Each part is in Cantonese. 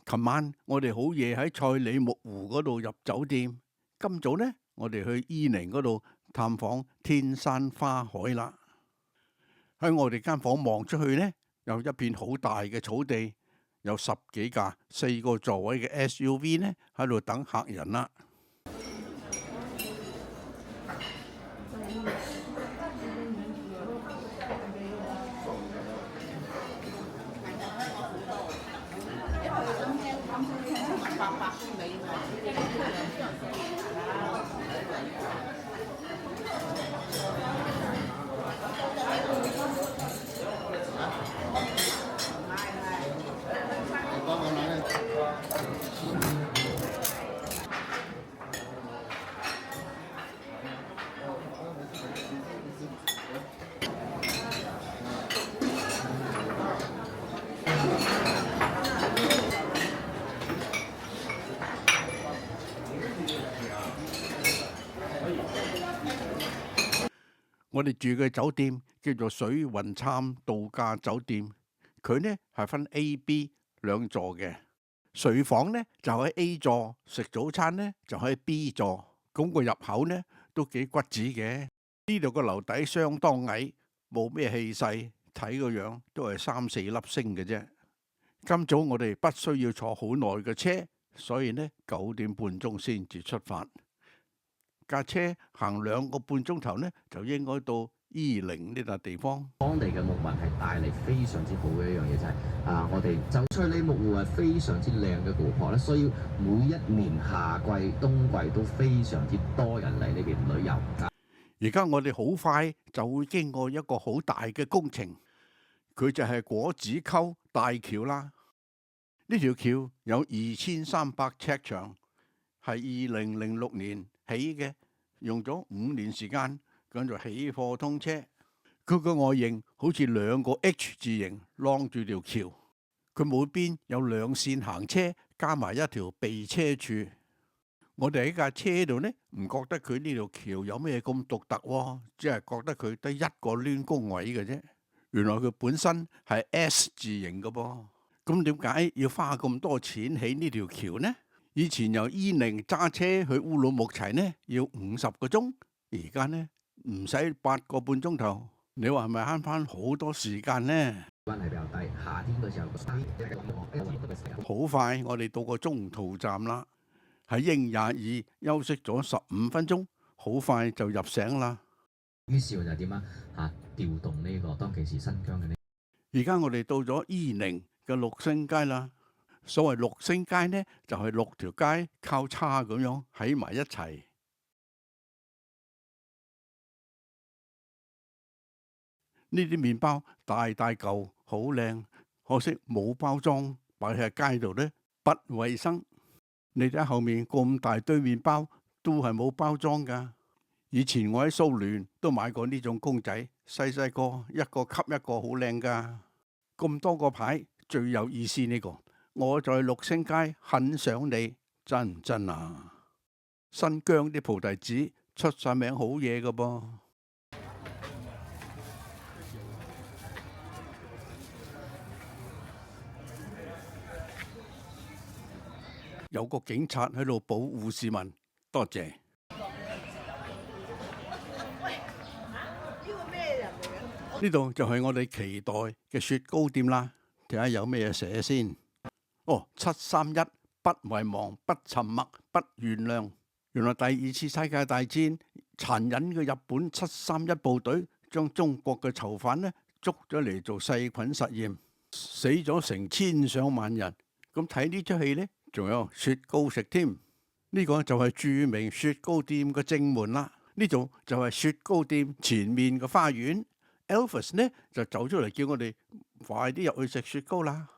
琴晚我哋好夜喺賽里木湖嗰度入酒店，今早呢，我哋去伊寧嗰度探訪天山花海啦。喺我哋間房望出去呢，有一片好大嘅草地，有10幾架4個座位嘅 SUV 呢喺度等客人啦。我哋住嘅酒店叫做水雲杉度假酒店，佢呢係分 A、B 兩座嘅，睡房呢就喺 A 座，食早餐呢就喺 B 座，咁個入口呢都幾骨子嘅。呢度個樓底相當矮，冇咩氣勢，睇個樣都係3、4粒星嘅啫。今早我哋不需要坐好耐嘅車，所以呢9點半鐘先至出發。架車行2個半鐘頭呢，就應該到伊寧呢笪地方。當地嘅牧民係帶嚟非常之好嘅一樣嘢，就係我哋賽里木湖係非常之靚嘅湖泊咧，所以每一年夏季、冬季都非常之多人嚟呢邊旅遊。而家我哋好快就會經過一個好大嘅工程，佢就係果子溝大橋啦。呢條橋有2300尺長，係2006年起嘅，用咗5年時間，咁就起貨通車。佢個外形好似2個 H 字形，晾住條橋。佢每邊有2線行車，加埋一條避車處。我哋喺架車度呢，唔覺得佢呢條橋有咩咁獨特喎，只係覺得佢得一個攣弓位嘅啫。原來佢本身係 S 字形嘅噃。咁點解要花咁多錢起呢條橋呢？以前由伊寧揸車去烏魯木齊呢，要50個鐘，而家呢唔使8個半鐘頭。你話係咪慳翻好多時間呢？溫係比較低，夏天嗰時候好快，我哋到個中途站啦，喺英22休息咗15分鐘，好快就入城啦。於是就點調動呢個當其時新疆嘅呢？而家我哋到咗伊寧嘅6星街啦。所謂6星街呢，就係6條街交叉咁樣喺埋一齊。呢啲麵包大大嚿，好靚，可惜冇包裝，擺喺街度呢，不衛生。你睇後面咁大堆麵包，都係冇包裝㗎。以前我喺蘇聯都買過呢種公仔，細細個一個吸一個，好靚㗎。咁多個牌，最有意思呢個。我在6星街很想你，真唔真啊？新疆啲菩提子出晒名好嘢㗎噃。有個警察喺度保護市民，多謝。呢度就係我哋期待嘅雪糕店啦，睇下有咩寫先。731不遺忘，不沉默，不原諒。原來第2次世界大戰殘忍嘅日本731部隊將中國嘅囚犯呢捉咗嚟做細菌實驗，死咗成千上萬人。咁睇呢出戲呢，仲有雪糕食添。呢個就係著名雪糕店嘅正門啦。呢度就係雪糕店前面嘅花園。Elvis 呢就走出嚟叫我哋快啲入去食雪糕啦。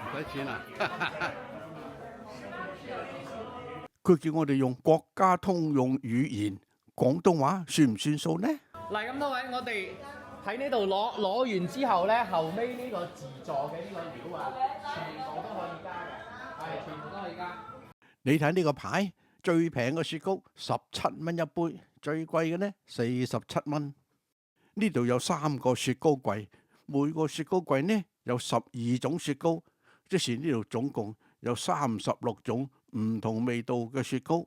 唔使錢啊！佢叫我哋用國家通用語言廣東話，算唔算數呢？嗱，咁多位，我哋喺呢度攞完之後咧，後尾呢個自助嘅呢個料啊，全部都可以加嘅，係全部都可以加。你睇呢個牌最平嘅雪糕17蚊一杯，最貴嘅呢47蚊。呢度有3個雪糕櫃，每個雪糕櫃呢有12種雪糕，即是呢度總共有36種唔同味道嘅雪糕。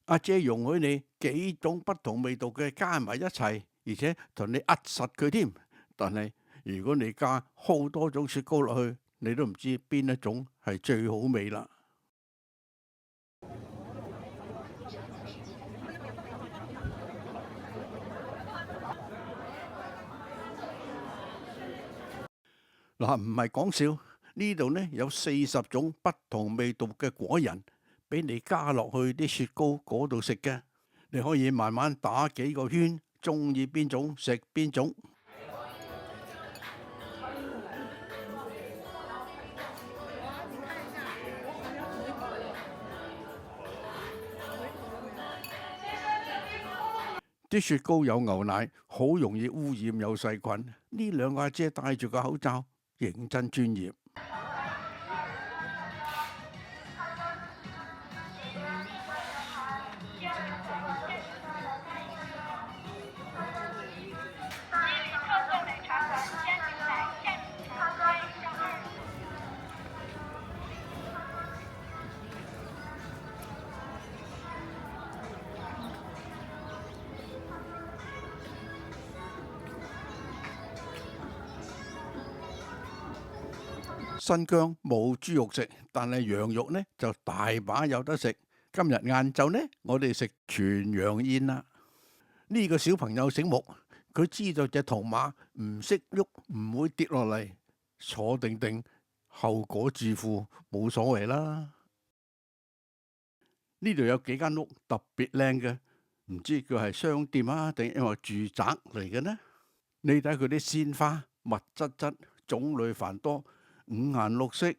阿姐容許你幾種不同味道嘅加埋一齊，而且同你壓實佢添。但係如果你加好多種雪糕落去，你都唔知邊一種係最好味啦。嗱，唔係講笑，呢度呢有40種不同味道嘅果仁，俾你加落去啲雪糕嗰度食嘅。你可以慢慢打幾個圈，中意邊種食邊種。啲雪糕有牛奶，好容易污染有細菌。呢兩個阿姐戴住個口罩，認真專業。新疆冇豬肉食，但係羊肉呢就大把有得食。今日晏晝呢，我哋食全羊宴啦。呢個小朋友醒目，佢知道隻銅馬唔識喐，唔會跌落嚟，坐定定，後果自負，冇所謂啦。呢度有幾間屋特別靚嘅，唔知佢係商店啊定因為住宅嚟嘅呢？你睇佢啲鮮花，密質質，種類繁多。五顏六色，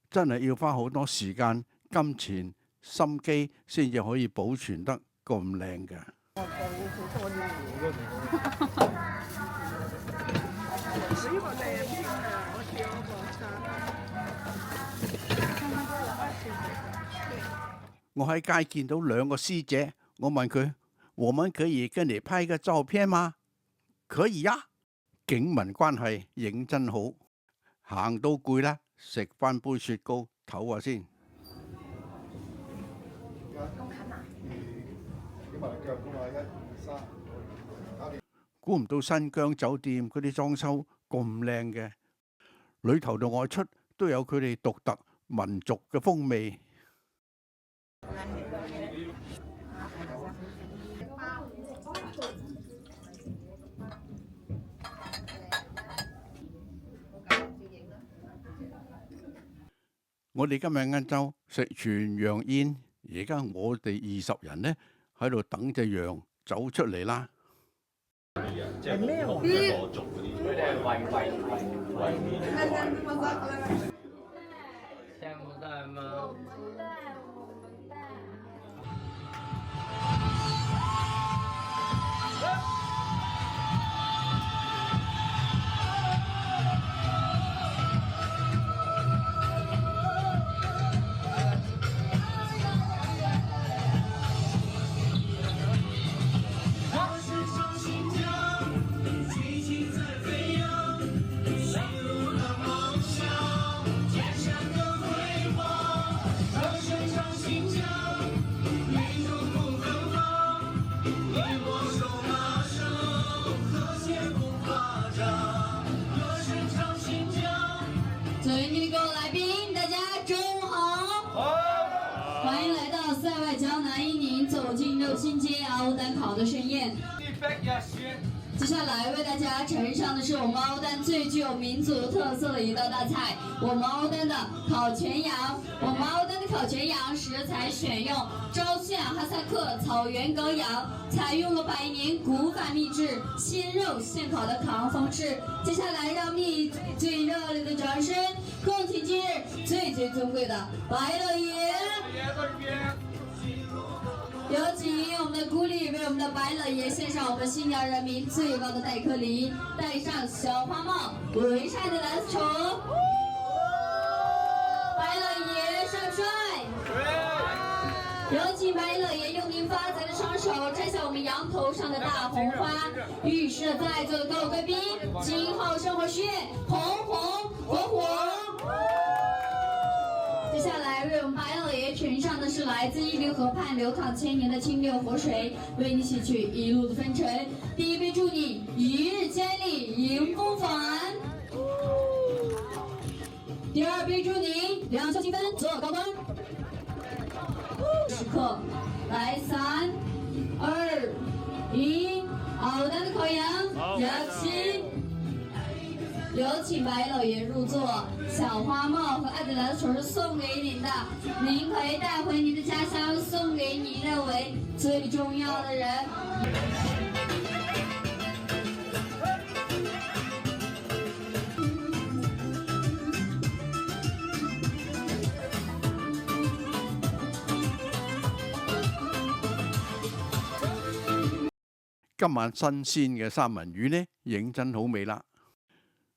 真係要花好多時間、金錢、心機先至可以保存得咁靚嘅。我喺街見到兩個師姐，我問佢：我們可以跟你拍個照片嗎？可以呀，警民關係認真好。行到攰啦，食翻杯雪糕唞下先。估唔到新疆酒店嗰啲裝修咁靚嘅，裏頭到外出都有佢哋獨特民族嘅風味。我哋今日晏晝食全羊宴，而家我哋20人呢喺度等隻羊走出嚟啦。係咩話？佢哋係喂聽唔到嗎？新街奥丹烤的盛宴。接下来为大家呈上的是我们奥丹最具有民族特色的一道大菜，我们奥丹的烤全羊。我们奥丹的烤全羊食材选用昭县哈萨克草原羔羊，采用了100年古法秘制鲜肉现烤的烤羊方式。接下来让我们以最热烈的掌声，恭请今日最尊贵的白老爷。有请我们的姑丽为我们的白老爷献上我们新疆人民最高的待客礼，戴上小花帽，围上的蓝丝绸。白老爷上帅。有請白乐爷用您发财的双手摘下我们羊头上的大红花，预示在座的各位贵宾今后生活事业红红火火。接下来为我们白老爷呈上的是来自一流河畔流淌千年的清流活水，为你洗去一路的风尘。第一杯祝你一日千里迎风帆，第二杯祝你两袖清风做高官。时刻，来3、2、1，好的口扬，扬起。有请白老爷入座，小花帽和爱德兰球是送给您的，您可以带回您的家乡，送给你认为最重要的人。今晚新鮮嘅三文魚呢，認真好味啦！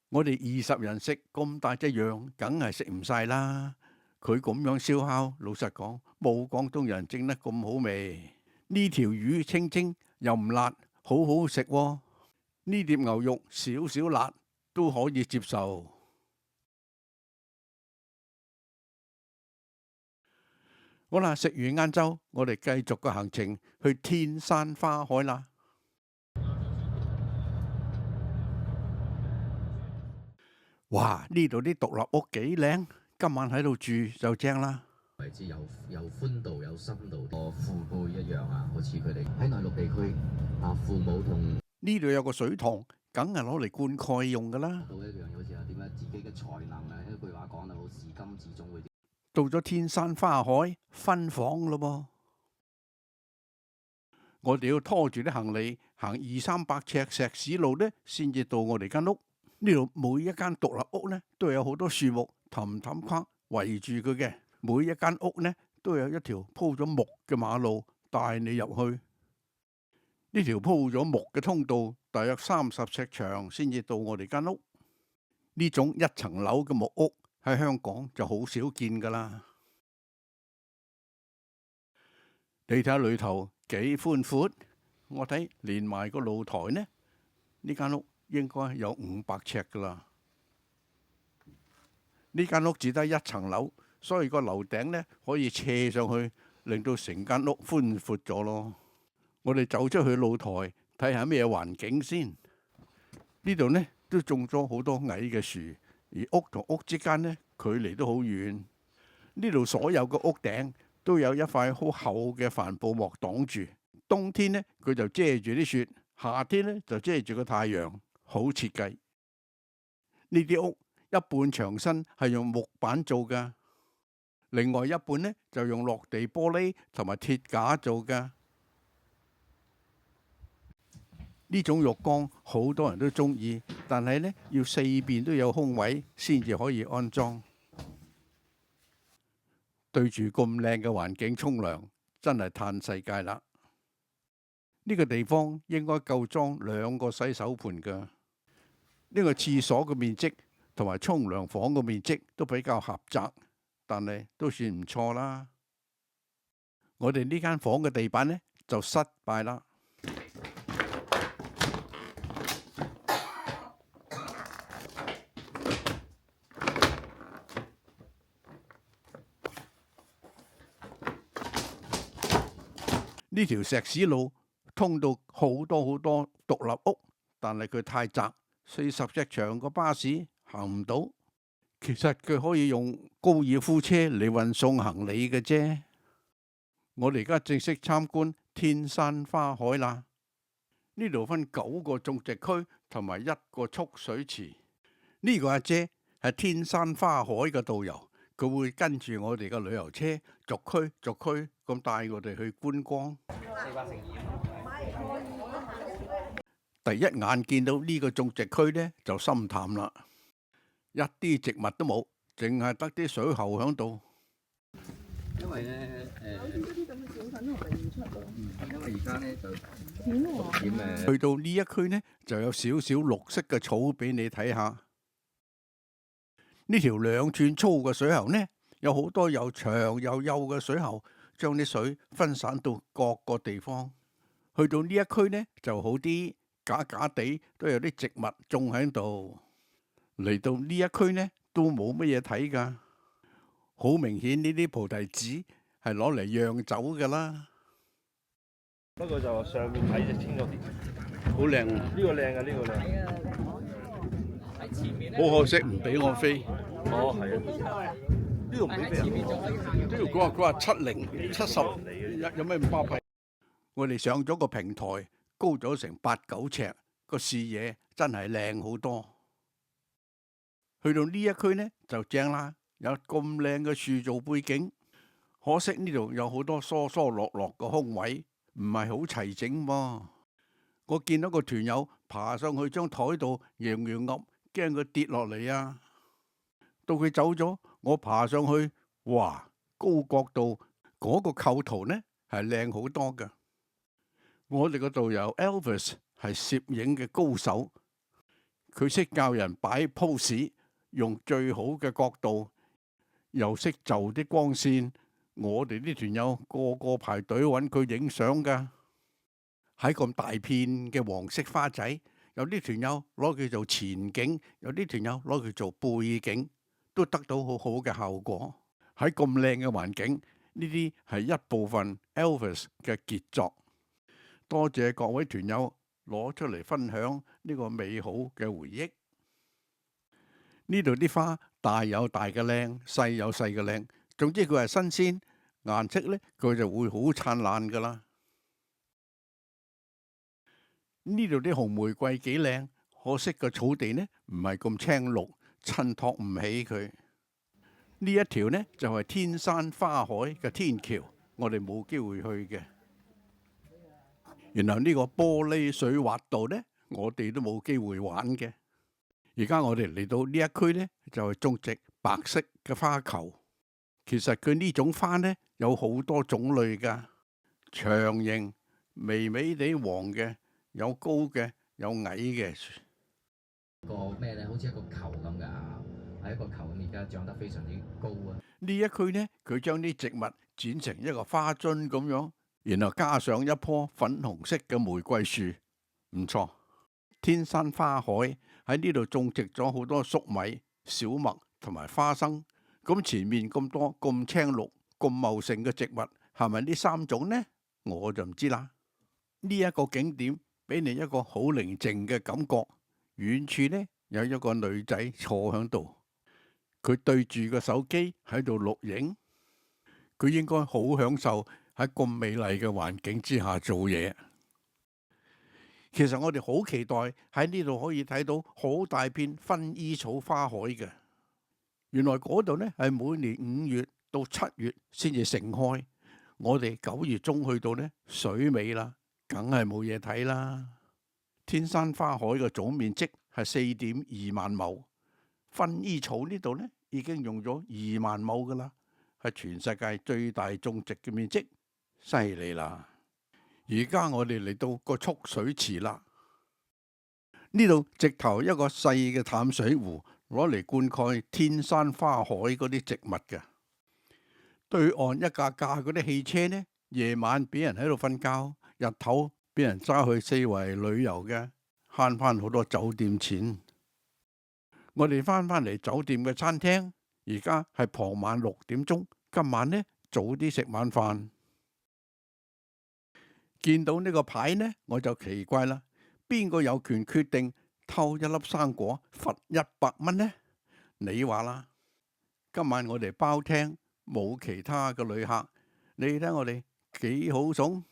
我哋20人食咁大隻羊，梗係食唔晒啦。佢咁樣燒烤，老實講冇廣東人整得咁好味。呢條魚清清又唔辣，好好食喎。呢碟牛肉少少辣都可以接受。好啦，食完晏晝，我哋繼續個行程去天山花海啦。哇！呢度啲獨立屋幾靚，今晚喺度住就正啦。為之有寬度有深度，個父輩一樣啊，好似佢哋喺內陸地區啊，父母同呢度有個水塘，梗係攞嚟灌溉用噶啦。到一樣好似話點解自己嘅才能啊，一句話講得好，至今至終會。到咗天山花海分房咯噃，我哋要拖住啲行李行200-300尺石屎路呢，先至到我哋間屋。呢度每一間獨立屋呢，都有好多樹木氹氹框圍住佢嘅。每一間屋呢，都有一條鋪咗木嘅馬路帶你入去。呢條鋪咗木嘅通道大約30尺長，先至到我哋間屋。呢種一層樓嘅木屋喺香港就好少見噶啦。你睇下裏頭幾寬闊，我睇連埋個露台呢，呢間屋應該有500尺噶啦。呢間屋只得一層樓，所以個樓頂呢可以斜上去，令到成間屋寬闊咗咯。我哋走出去露台睇下咩環境先。呢度呢都種咗好多矮嘅樹，而屋同屋之間呢距離都好遠。呢度所有嘅屋頂都有一塊好厚嘅帆布膜擋住。冬天呢佢就遮住啲雪，夏天呢就遮住個太陽。好設計。呢啲屋一半牆身係用木板做㗎，另外一半呢就用落地玻璃同埋鐵架做㗎。呢種浴缸好多人都中意，但係呢要4邊都有空位先至可以安裝。對住咁靚嘅環境沖涼，真係嘆世界啦！呢個地方應該夠裝2個洗手盆㗎。呢個廁所嘅面積同埋沖涼房嘅面積都比較狹窄，但係都算唔錯啦。我哋呢間房嘅地板呢就失敗啦。呢條石屎路通到好多獨立屋，但係佢太窄，40尺長個巴士行唔到。其實佢可以用高爾夫車嚟運送行李嘅啫。我哋而家正式參觀天山花海啦。呢度分9個種植區同埋1個蓄水池。呢個阿姐係天山花海嘅導遊，佢會跟住我哋嘅旅遊車逐區咁帶我哋去觀光。第一眼見到呢個種植區呢，就心淡啦，一啲植物都冇，淨係得啲水喉喺度。因為咧因為而家咧就去到呢一區呢，就有少少綠色嘅草俾你睇下。呢條2寸粗嘅水喉呢，有好多又長又幼嘅水喉，將啲水分散到各個地方。去到呢一區呢就好啲，假假地都有啲植物種喺度。嚟到呢一區呢都冇乜嘢睇㗎，好明顯呢啲菩提子係攞嚟釀酒㗎啦。不過就上面睇就清楚啲，好靚，呢個靚啊，呢個靚。好可惜唔俾我飛。哦，係啊，呢度唔俾飛啊。呢度佢話70，有咩咁巴閉？我哋上咗個平台，高咗成8、9尺，個視野真係靚好多。去到呢一區呢就正啦，有咁靚嘅樹做背景，可惜呢度有好多疏疏落落嘅空位，唔係好齊整喎。我見到個團友爬上去張台度搖搖噏，驚佢跌落嚟啊！到佢走咗，我爬上去，哇！高角度嗰個構圖呢係靚好多㗎。我哋個導遊 Elvis 係攝影嘅高手，佢識教人擺 pose，用最好嘅角度，又識就啲光線。我哋啲團友個個排隊揾佢影相㗎。喺咁大片嘅黃色花仔，有啲團友攞佢做前景，有啲團友攞佢做背景，都得到好好嘅效果。喺咁靚嘅環境，呢啲係一部分 Elvis 嘅傑作。多謝各位團友攞出嚟分享呢個美好嘅回憶。呢度啲花大有大嘅靚，細有細嘅靚。總之佢係新鮮，顏色呢佢就會好燦爛噶啦。呢度啲紅玫瑰幾靚，可惜個草地呢唔係咁青綠，襯托唔起佢。呢一條呢就係天山花海嘅天橋，我哋冇機會去嘅。然後呢個玻璃水滑道呢，我哋都冇機會玩嘅。而家我哋嚟到呢一區呢，就係種植白色嘅花球。其實佢呢種花呢有好多種類㗎，長形、微微地黃嘅，有高嘅，有矮嘅。個咩咧？好似一個球咁㗎，係一個球咁，而家長得非常之高啊！呢一區呢，佢將啲植物剪成一個花樽咁樣，然後加上一棵粉紅色嘅玫瑰樹，唔錯。天山花海喺呢度種植咗好多粟米、小麥同埋花生。咁前面咁多咁青綠、咁茂盛嘅植物，係咪呢3種呢？我就唔知啦。呢一個景點俾你一個好寧靜嘅感覺。遠處呢有一個女仔坐喺度，佢對住個手機喺度錄影。佢應該好享受喺咁美麗嘅環境之下做嘢。其實我哋好期待喺呢度可以睇到好大片薰衣草花海嘅。原來嗰度呢係每年5月到7月先至盛開。我哋9月中去到呢，水尾啦，梗係冇嘢睇啦。天山花海嘅總面積係4.2萬畝，薰衣草呢度呢已經用咗2萬畝噶啦，係全世界最大種植嘅面積，犀利啦！而家我哋嚟到個蓄水池啦，呢度直頭一個細嘅淡水湖，攞嚟灌溉天山花海嗰啲植物嘅。對岸一架架嗰啲汽車呢，夜晚俾人喺度瞓覺，日頭俾人揸去四圍旅遊嘅，慳翻好多酒店錢。我哋翻嚟酒店嘅餐廳，而家係傍晚6點鐘，今晚呢早啲食晚飯。見到呢個牌呢，我就奇怪啦，邊個有權決定偷一粒生果罰100蚊呢？你話啦，今晚我哋包廳，冇其他嘅旅客，你睇我哋幾好餸。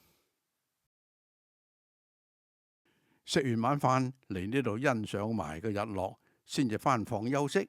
食完晚飯嚟呢度欣賞埋個日落，先至翻房休息。